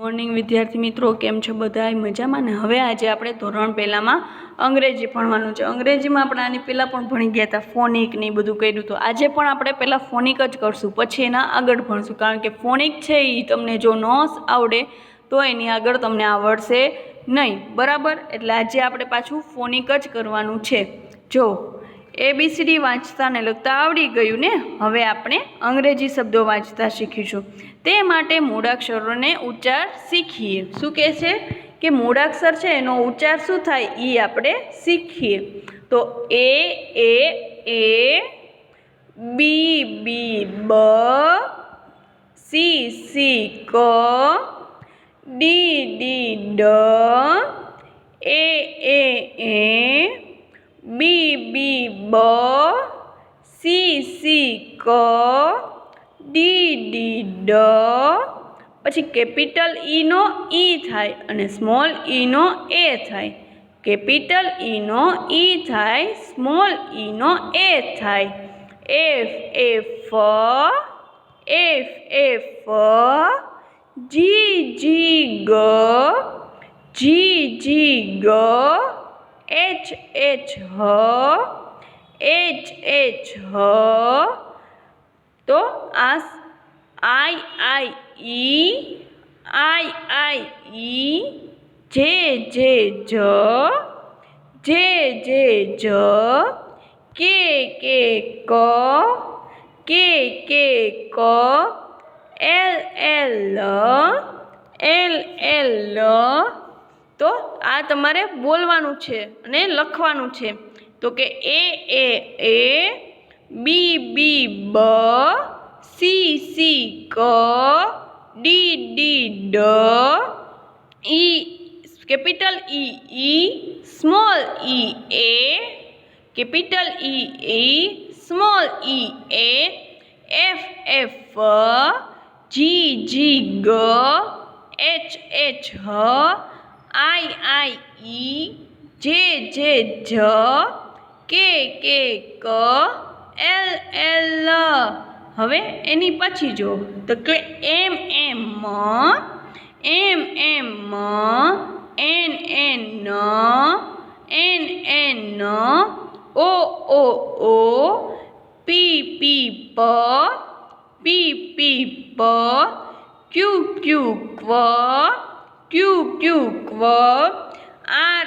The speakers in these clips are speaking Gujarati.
મોર્નિંગ વિદ્યાર્થી મિત્રો, કેમ છો બધાય? મજામાં ને? હવે આજે આપણે ધોરણ પહેલામાં અંગ્રેજી ભણવાનું છે. અંગ્રેજીમાં આપણે આની પહેલાં પણ ભણી ગયા હતા, ફોનિક ને એ બધું કર્યું હતું. આજે પણ આપણે પહેલાં ફોનિક જ કરશું, પછી એના આગળ ભણશું. કારણ કે ફોનિક છે એ તમને જો ન આવડે તો એની આગળ તમને આવડશે નહીં, બરાબર? એટલે આજે આપણે પાછું ફોનિક જ કરવાનું છે. જો ABCD વાંચતા ને લખતા આવડી ગયું ને, હવે આપણે અંગ્રેજી શબ્દો વાંચતા શીખીશું. તે માટે મૂળાક્ષરોને ઉચ્ચાર શીખીએ. શું કહે છે કે મૂળાક્ષર છે એનો ઉચ્ચાર શું થાય એ આપણે શીખીએ. તો A B B B C C K D D D A B B B C C K D D D. પછી કેપિટલ ઈ નો ઈ થાય અને સ્મોલ ઈ નો એ થાય. કેપિટલ ઈ નો ઈ થાય, સ્મોલ ઈ નો એ થાય. F G G G G G G H H તો આ I J J K L તો આ તમારે બોલવાનું છે અને લખવાનું છે. તો કે A B B B C C K D D D E capital E small e A capital E small e A F G G G H I J J K L હવે એની પછી જો તો કે M N O P Q R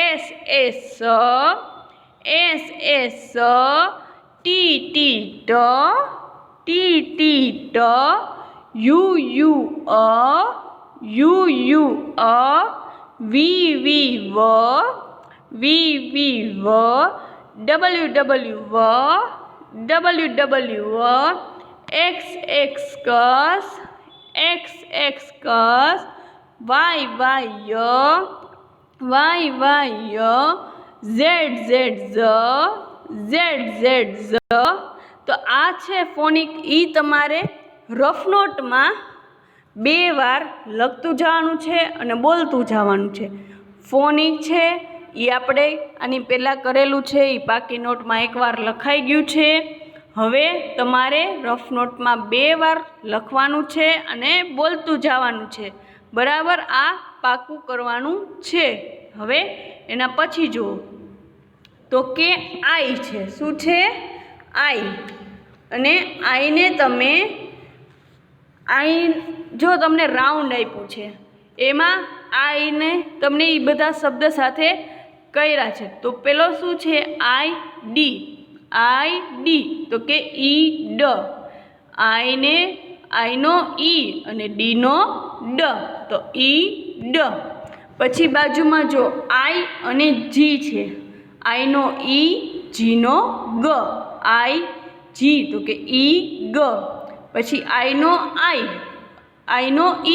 S T U V W X Y Z. તો આ છે ફોનિક. એ તમારે રફ નોટમાં 2 વાર લખતું જવાનું છે અને બોલતું જવાનું છે. ફોનિક છે એ આપણે આની પહેલાં કરેલું છે, એ પાકી નોટમાં 1 વાર લખાઈ ગયું છે. હવે તમારે રફ નોટમાં 2 વાર લખવાનું છે અને બોલતું જવાનું છે, બરાબર? આ પાકું કરવાનું છે. હવે એના પછી જુઓ તો કે આઈ છે. શું છે? આઈ. અને આઈને તમે જો તમને રાઉન્ડ આપ્યું છે, એમાં આઈને તમને એ બધા શબ્દ સાથે કર્યા છે. તો પેલો શું છે? ID. તો કે ઈ ડ. આઈનો ઈ અને ડીનો ડ, તો ઈ ડ. પછી બાજુમાં જો આઈ અને જી છે. આઈનો ઈ, જીનો ગ. જી તો કે ઈ ગ. પછી આઈનો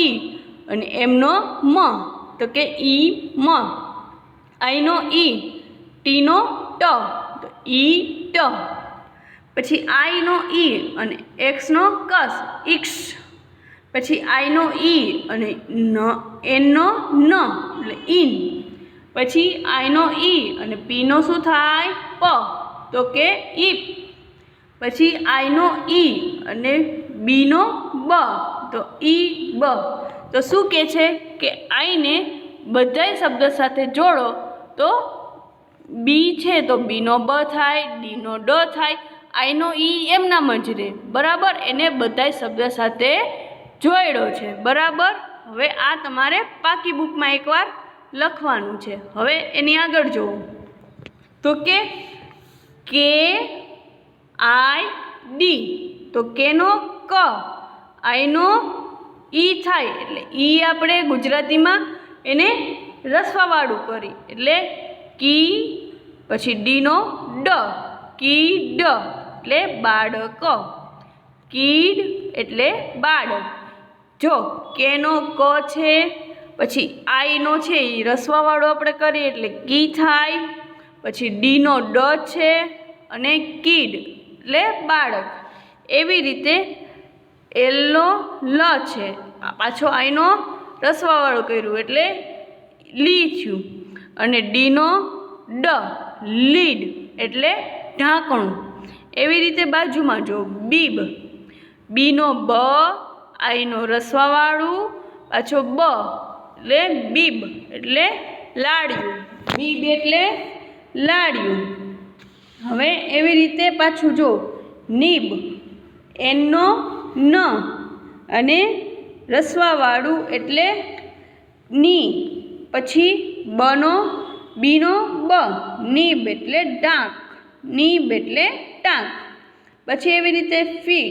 ઈ અને એમનો મ, તો કે ઈ મ. આઈનો ઈ, ટીનો ટ, તો ઈ ટ. પછી આઈનો ઈ અને એક્સનો કસ, ઇક્સ. પછી આઈનો ઈ અને એનનો ન, એટલે ઇન. પછી આઈનો ઈ અને પીનો શું થાય? પ, તો કે ઈપ. પછી આઈનો ઈ અને બીનો બ, તો ઈ બ. તો શું કહે છે કે આઈને બધાય શબ્દ સાથે જોડો તો બી છે તો બીનો બ થાય, ડીનો ડ થાય, આઈનો ઈ એમનામ જ રહે, બરાબર. એને બધાય શબ્દ સાથે જોડ્યો છે, બરાબર. હવે આ તમારે પાકી બુકમાં એકવાર લખવાનું છે. હવે એની આગળ જુઓ તો કે આઈ ડી, તો કેનો ક, આઈનો ઈ થાય એટલે ઈ આપણે ગુજરાતીમાં એને રસવાવાળું કરી એટલે કી, પછી ડીનો ડ, કીડ એટલે બાળક, કીડ એટલે બાળક. જો કેનો ક છે, પછી આઈનો છે એ રસવાવાળો આપણે કરીએ એટલે કી થાય, પછી ડીનો ડ છે અને કીડ એટલે બાળક. એવી રીતે એલનો લ છે, પાછો આઈનો રસવાવાળો કર્યું એટલે લી થયું, અને ડીનો ડ લીડ એટલે ઢાંકણું. એવી રીતે બાજુમાં જો બીબ, બીનો બ, આઈનો રસવાવાળું, પાછો બ એટલે બીબ એટલે લાડ્યું, બીબ એટલે લાડ્યું. હવે એવી રીતે પાછું જો નીબ, એનનો ન અને રસવાવાળું એટલે ની, પછી બનો બીનો બ, નીબ એટલે ડાંક, નીબ એટલે ટાંક. પછી એવી રીતે ફી,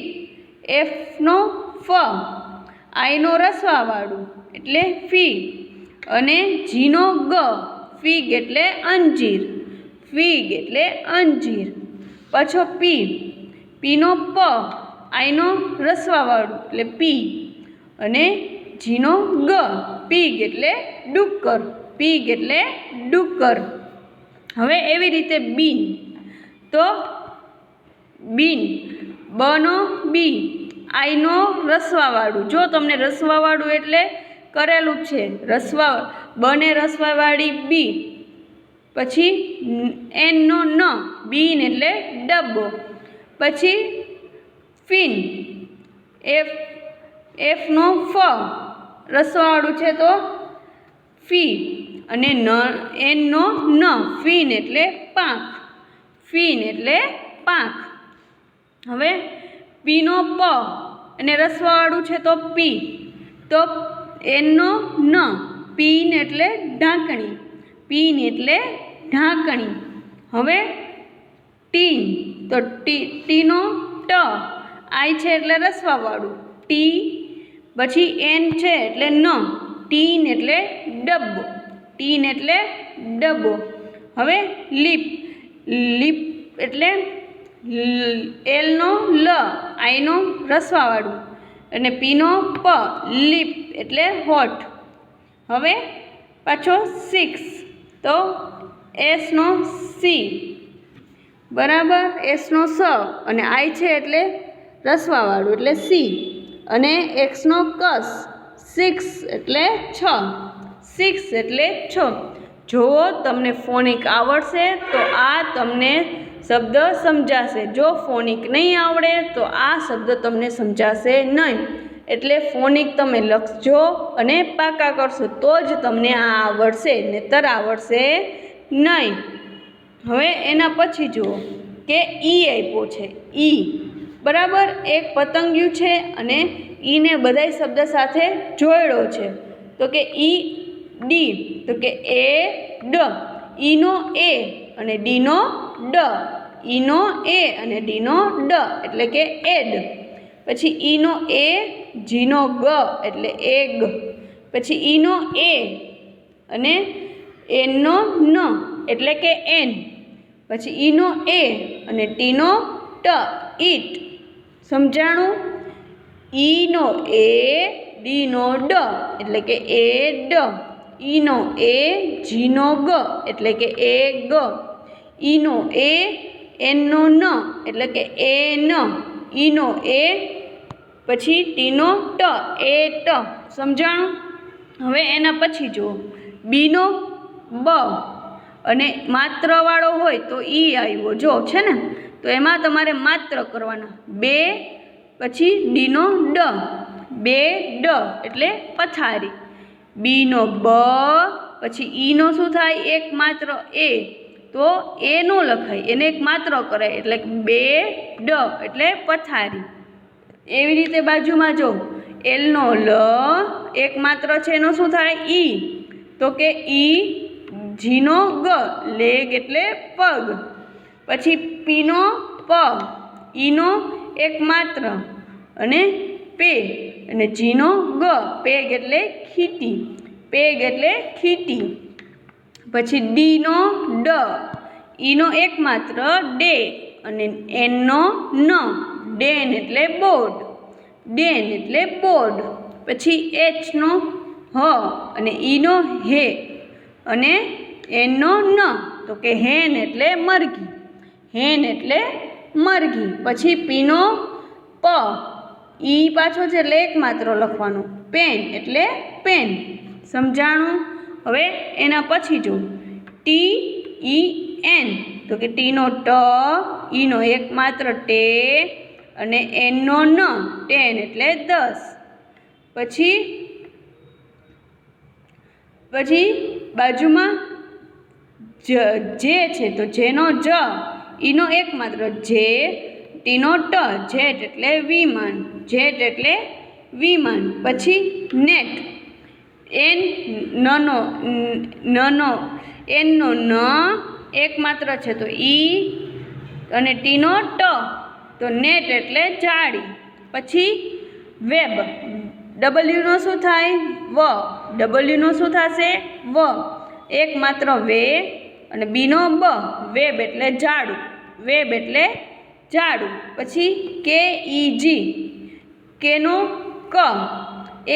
એફનો ફ, આઈનો રસવાવાળું એટલે ફી, અને જીનો ગ, ફીગ એટલે અંજીર, ફીગ એટલે અંજીર. પાછો પી, પીનો પ, આઈનો રસવાવાળું એટલે પી, અને જીનો ગ, પીગ એટલે ડુક્કર, પીગ એટલે ડુક્કર. હવે એવી રીતે બીન, તો બીન, બનો બી, આઈનો રસવાવાળું, જો તમને રસવાવાળું એટલે કરેલું જ છે, બને રસવાવાળી બી, પછી એનનો ન, બીન એટલે ડબ્બો, પછી ફિન, એફનો ફ, રસવાવાળું છે તો ફી, અને એનનો ન, ફીન એટલે પાંખ, ફીન એટલે પાંખ. હવે પીનો પ અને રસવાવાળું છે તો પી, તો એનનો ન, પીન એટલે ઢાંકણી, પીન એટલે ઢાંકણી. હવે ટીન, તો ટીનો ટ, આઈ છે એટલે રસવાવાળું, ટી, પછી એન છે એટલે ન, ટીન એટલે ડબ્બો, ટીન એટલે ડબ્બો. હવે લીપ, લીપ એટલે એલનો લ, આઈનો રસવાવાળું, અને પીનો પ, લીપ એટલે હોઠ. હવે પાછો સિક્સ, તો એસનો સી, બરાબર, એસનો સ, અને આઈ છે એટલે રસવાવાળું એટલે સી, અને એક્સનો કસ, સિક્સ એટલે છ, સિક્સ એટલે છ. જુઓ તમને ફોનિક આવડશે તો આ તમને શબ્દ સમજાશે, જો ફોનિક નહીં આવડે તો આ શબ્દ તમને સમજાશે નહીં. એટલે ફોનિક તમે લખજો અને પાકા કરશો તો જ તમને આ આવડશે, નહીંતર આવડશે નહીં. હવે એના પછી જુઓ કે ઈ આપ્યો છે, ઈ, બરાબર, એક પતંગિયું છે અને ઈને બધાય શબ્દ સાથે જોડ્યો છે, તો કે ઈ ડી, તો કે એ ડ, ઈનો એ અને ડીનો ડ, ઈનો એ અને ડીનો ડ એટલે કે એડ. પછી ઈનો એ, જીનો ગ એટલે એગ, પછી ઈનો એ અને એનનો ન એટલે કે એન, પછી ઈનો એ અને ટીનો ટ, ઈટ. સમજાણું? ઈનો એ, ડીનો ડ એટલે કે એ ડ, ઈનો એ, જીનો ગ એટલે કે એ ગ, ઈનો એ, એનનો ન એટલે કે એ ન, ઈનો એ, પછી ટીનો ટ, એ ટ. સમજાણું? હવે એના પછી જુઓ બીનો બ, અને માત્રવાળો હોય તો ઈ આવ્યો, જો છે ને, તો એમાં તમારે માત્ર કરવાના, બે પછી ડીનો ડ, બેડ એટલે પથારી. બીનો બ, પછી ઈનો શું થાય? એક માત્ર એ, તો એ નો લખાય, એને એક માત્ર કરાય એટલે બેડ એટલે પથારી. એવી રીતે બાજુમાં જો એલનો લ, એક માત્ર છે, એનો શું થાય? ઈ, તો કે ઈ. જીનો ગ, લેગ એટલે પગ. પછી પીનો પ, ઈનો એક માત્ર અને પે, અને જીનો ગ, પેગ એટલે ખીટી, પેગ એટલે ખીટી. પછી ડીનો ડ, ઈનો એક માત્ર ડે, અને એનનો ન, ડેન એટલે બોર્ડ, ડેન એટલે બોર્ડ. પછી એચનો હ, અને ઈનો હે, અને એનનો ન, તો કે હેન એટલે મરઘી, હેન એટલે મરઘી. પછી પીનો પ, ઈ પાછો છે એટલે એક માત્ર લખવાનો, પેન એટલે પેન. સમજાણું? હવે એના પછી જો ટી ઈ એન, તો કે ટીનો ટ, ઈનો એક માત્ર ટે, અને એનનો ન, ટેન એટલે 10. પછી બાજુમાં જે છે તો જેનો જ, ઈનો એક માત્ર જે, ટીનો ટ, જેટ એટલે વિમાન, જેટ એટલે વિમાન. પછી નેટ, એન નનો એનનો ન, એક માત્ર છે તો ઈ, અને ટીનો ટ, તો નેટ એટલે જાળી. પછી વેબ, ડબલ્યુનો શું થાય? વ, ડબલ્યુનો શું થશે? વ, એક માત્ર વે, અને બીનો બ, વેબ એટલે જાડું, વેબ એટલે જાડું. પછી કે ઈ જી, કેનો ક,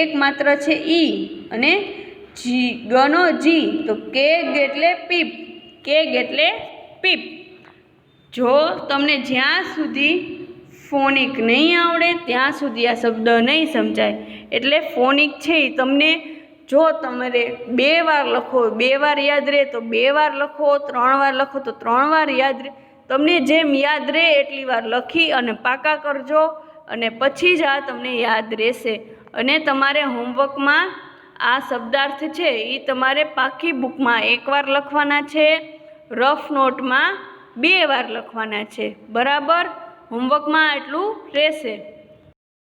એક માત્ર છે ઈ, અને જી ગનો જી, તો કેગ એટલે પીપ, કેગ એટલે પીપ. જો તમને જ્યાં સુધી ફોનિક નહીં આવડે ત્યાં સુધી આ શબ્દ નહીં સમજાય. એટલે ફોનિક છે એ તમને જો તમારે 2 વાર લખો, 2 વાર યાદ રહે તો 2 વાર લખો, 3 વાર લખો તો 3 વાર યાદ રહે. તમને જેમ યાદ રહે એટલી વાર લખી અને પાકા કરજો, અને પછી જ આ તમને યાદ રહેશે. અને તમારે હોમવર્કમાં આ શબ્દાર્થ છે એ તમારે પાકી બુકમાં 1 વાર લખવાના છે, રફ નોટમાં 2 વાર લખવાના છે. બરાબર? હોમવર્કમાં એટલું રહેશે.